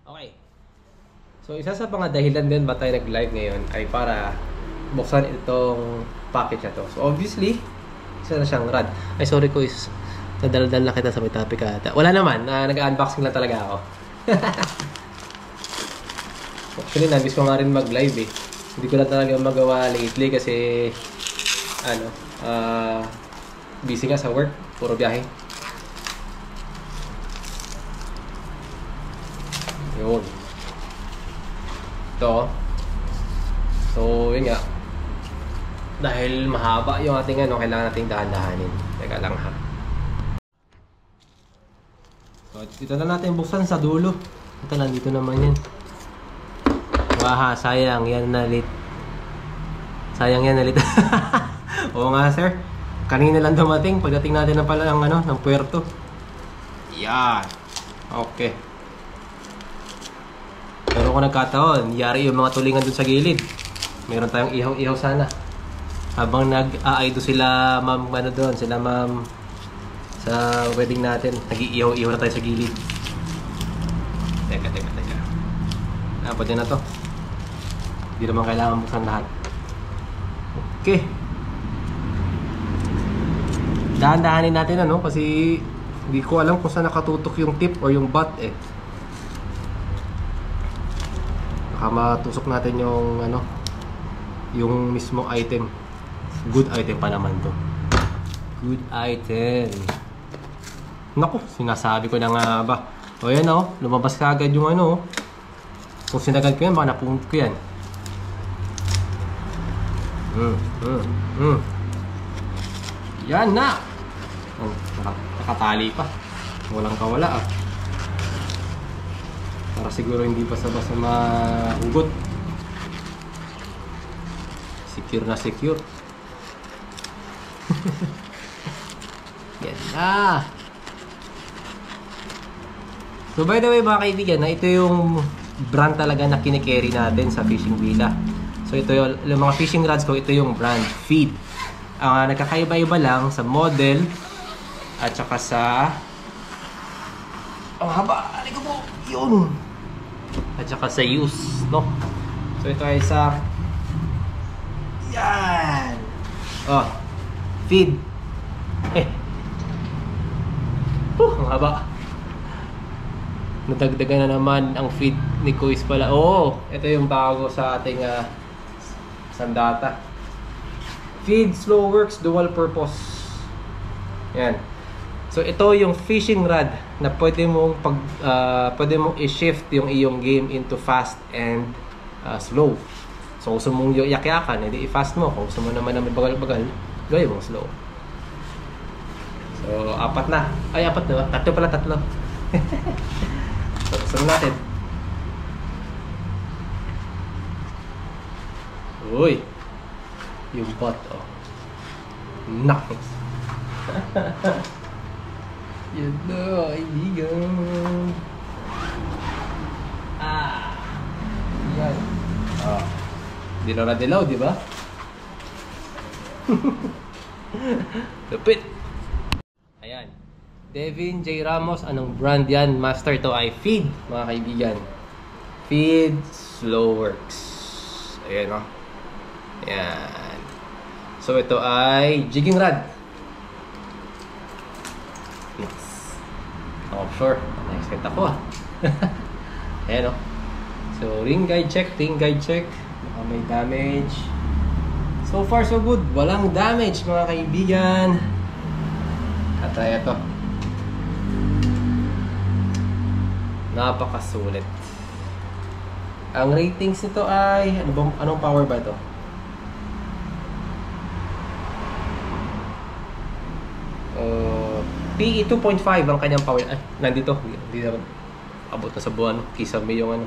Okay. So, isa sa mga dahilan din ba tayo nag-live ngayon ay para buksan itong package na to. So, obviously, isa na siyang rad. Ay, sorry ko is nadaldal na kita sa may topic ata. Wala naman, nag-unboxing lang talaga ako. Actually, nabis ko nga rin mag-live eh. Hindi ko lang talaga magawa lately kasi busy nga sa work. Puro biyahe. Yun. Ito. So, yun nga. Dahil mahaba yung ating kailangan nating dahan-dahanin. Teka lang ha. So, dito na natin buksan sa dulo. Ito lang, dito naman yan. Waha, sayang. Yan na lit. Sayang yan na lit. Oo nga, sir. Kanina lang dumating. Pagdating natin na pala ng puerto. Yan. Okay. Pero kung nagkataon, yari yung mga tulingan dun sa gilid. Meron tayong ihaw-ihaw sana. Habang nag-aaydo sila, ma'am, doon, sila ma'am, sa wedding natin, nag-iihaw-ihaw na tayo sa gilid. Teka. Pwede na to. Hindi naman kailangan buksan lahat. Okay. Dahan-dahanin natin kasi hindi ko alam kung saan nakatutok yung tip or yung butt eh. Baka matusok natin yung mismo item. Good item pa naman to. Good item. Naku, sinasabi ko na nga ba. O yan lumabas ka agad yung Kung sinagad ko yan, baka napunod ko yan. Yan na. Nakatali pa. Walang kawala para siguro hindi basta-basta mahugot. Secure na secure. Yan na. So by the way mga kaibigan, ito yung brand talaga na kinikerry natin sa Fishing Villa. So ito yung mga fishing rods ko, ito yung brand Feed. Nagkakaiba-iba lang sa model at saka sa haba. Ano ko po? Yun. At saka sa use, no? So ito ay sa yan. Feed. Ang haba. Nadagdagan na naman ang feed ni Kuis pala. Ito yung bago sa ating sandata. Feed Slowworks dual purpose. Yan. So ito yung fishing rod na pwede mong i-shift yung iyong game into fast and slow. So kung gusto mong yak-yakan, edi i-fast mo. Kung gusto mo naman na may bagal-bagal, gawin mo slow. So apat na. Ay, apat na. Tatlo. So gusto natin. Uy. Yung bot, Nice. Yun na, kaibigan. Yan. Dilaw na dilaw, di ba? Lupit. Ayan. Devin J. Ramos, anong brand yan? Master to ay Feed, mga kaibigan. Feed Slowworks. Ayan, Ayan. So, ito ay jigging rod. Offshore. Na-expect ako Ayan So, ring guide check. Baka may damage. So far, so good. Walang damage, mga kaibigan. At ito. Napakasulit. Ang ratings nito ay anong power ba ito? PE 2.5 ang kanyang power. Nandito. Hindi naman abot na sa buwan. Kisa may yung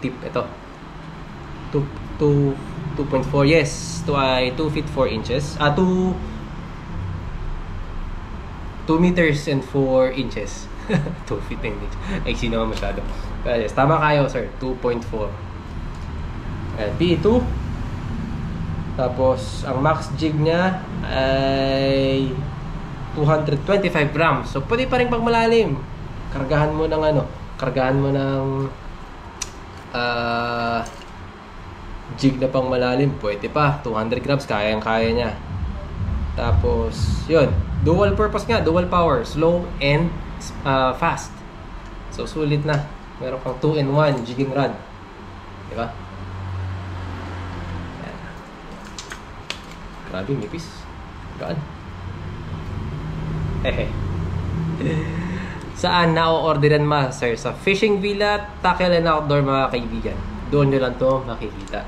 tip. Ito. 2.4. Yes. Ito ay 2 feet 4 inches. 2 meters and 4 inches. 2 feet and inches. Ay, sino naman masyado. Pero yes, tama kayo, sir. 2.4. PE 2. Tapos, ang max jig niya ay 225 grams. So, pwede pa rin pag malalim. Kargahan mo ng Jig na pang malalim, pwede pa. 200 grams, kayang-kaya niya. Tapos, yun. Dual purpose nga, dual power. Slow and fast. So, sulit na. Meron kang 2-in-1 jigging rod. Diba? Yan. Grabe, nipis. Gaan. Hehe. Saan na-orderan master? Sa Fishing Villa, Tackle and Outdoor, mga kaibigan. Doon nyo lang to makikita.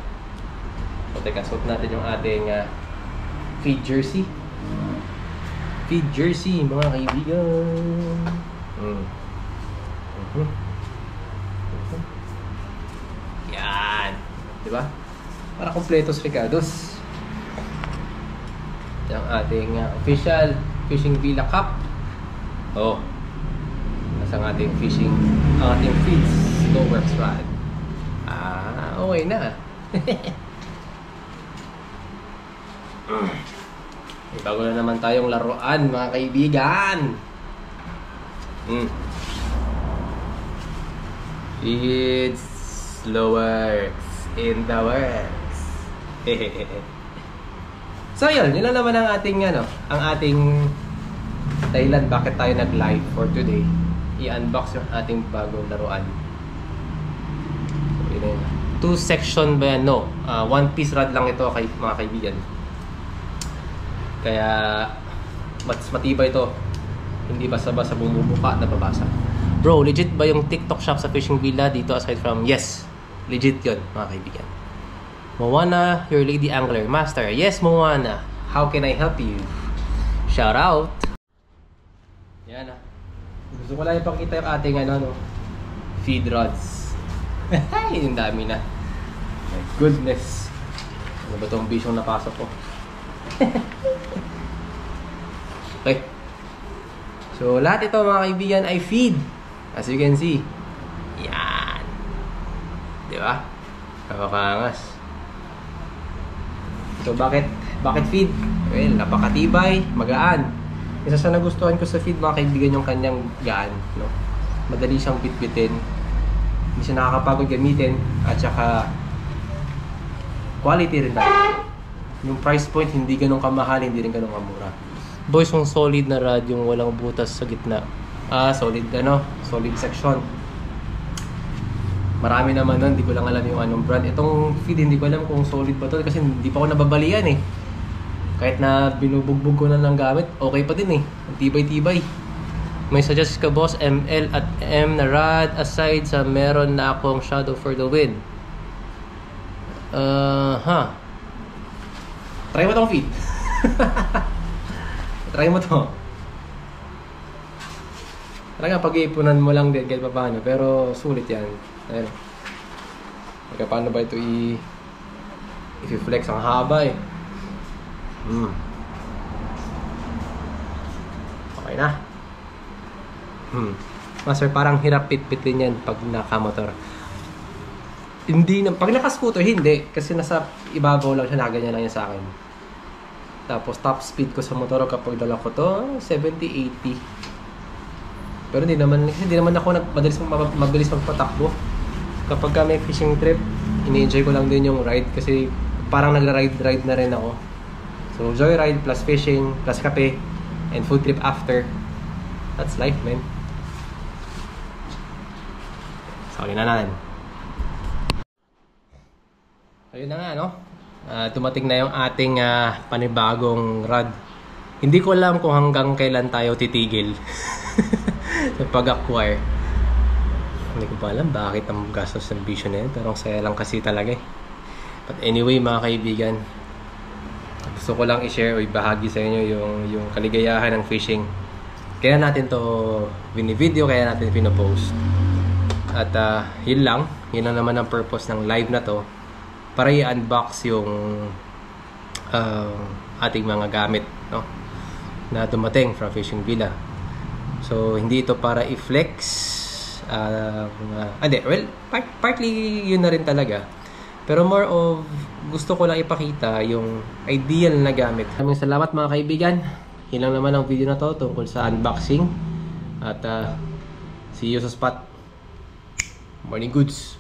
So, teka, suot natin yung ating feed jersey. Feed jersey, mga kaibigan. Yan. Diba? Para kompletos Ricardos. Yung ating official Fishing Villa Cup. Oh. Nasa ang ating feeds Slowworks rod. Okay na. May bago na naman tayong laruan, mga kaibigan. It's Slowworks in the works. So yun lang naman ang ating ang ating Thailand bakit tayo nag-live for today. I-unbox yung ating bagong laruan. So yun. 2 section ba yan? No. 1 piece rod lang ito mga kaibigan. Kaya mas matibay ito. Hindi basta-basta bumubuka na babasa. Bro, legit ba yung TikTok shop sa Fishing Villa dito aside from? Yes. Legit yun, mga kaibigan. Moana, your lady angler. Master. Yes, Moana. How can I help you? Shout out. Yan ah. Gusto ko lang ipakita yung ating feed rods. Ay, yung dami na. My goodness. Ano ba itong bisyong napasok ko? Okay. So, lahat ito mga kaibigan ay feed. As you can see. Yan. Diba? Kapakangas. So, bakit feed? Well, napakatibay, magaan. Isa sa nagustuhan ko sa feed mga kaibigan yung kanyang gaan. No? Madali siyang bitbitin. Hindi siya nakakapagod gamitin. At saka, quality rin tayo. Yung price point, hindi ganun kamahal, hindi rin ganun kamura. Boys, yung solid na rod, yung walang butas sa gitna. Solid solid section. Marami naman nun, hindi ko lang alam yung anong brand. Itong feed, hindi ko alam kung solid ba to kasi hindi pa ako nababalian eh. Kahit na binubugbog ko na ng gamit, okay pa din eh. Ang tibay-tibay. May suggest ka boss, ML at M na rod aside sa meron na akong Shadow for the Wind. Try mo tong feed. Try mo to. Talaga pag-iipunan mo lang din kahit pa paano. Pero sulit yan. Ayun. Kaya paano ba ito i-flex? Ang haba eh. Okay na. Master, parang hirap pitpitin yan pag nakamotor. Hindi na, pag naka-scooter, hindi. Kasi nasa ibabaw lang siya, nakaganyan lang yan sa akin. Tapos top speed ko sa motor kapag dala ko to, 70-80. Pero hindi naman ako mabilis magpatakbo. Kapag may fishing trip, ini-enjoy ko lang din yung ride kasi parang nagra-ride na rin ako. So joyride plus fishing plus kape and food trip after. That's life, man. Sorry na natin. Ayun na nga, no? Dumating na yung ating panibagong rod. Hindi ko alam kung hanggang kailan tayo titigil sa pag-acquire. Hindi ko pa alam bakit ang gastos ng vision na yun. Pero ang saya lang kasi talaga eh. But anyway mga kaibigan, gusto ko lang i-share o ibahagi sa inyo yung kaligayahan ng fishing. Kaya natin to bini-video, kaya natin pinopost. At yun lang naman ang purpose ng live na to. Para i-unbox yung ating mga gamit, no? Na dumating from Fishing Villa. So, hindi ito para i-flex. Partly yun na rin talaga. Pero more of, gusto ko lang ipakita yung ideal na gamit. Maraming salamat mga kaibigan. Yun lang naman ang video na to tungkol sa unboxing. At see you sa spot. Morning goods.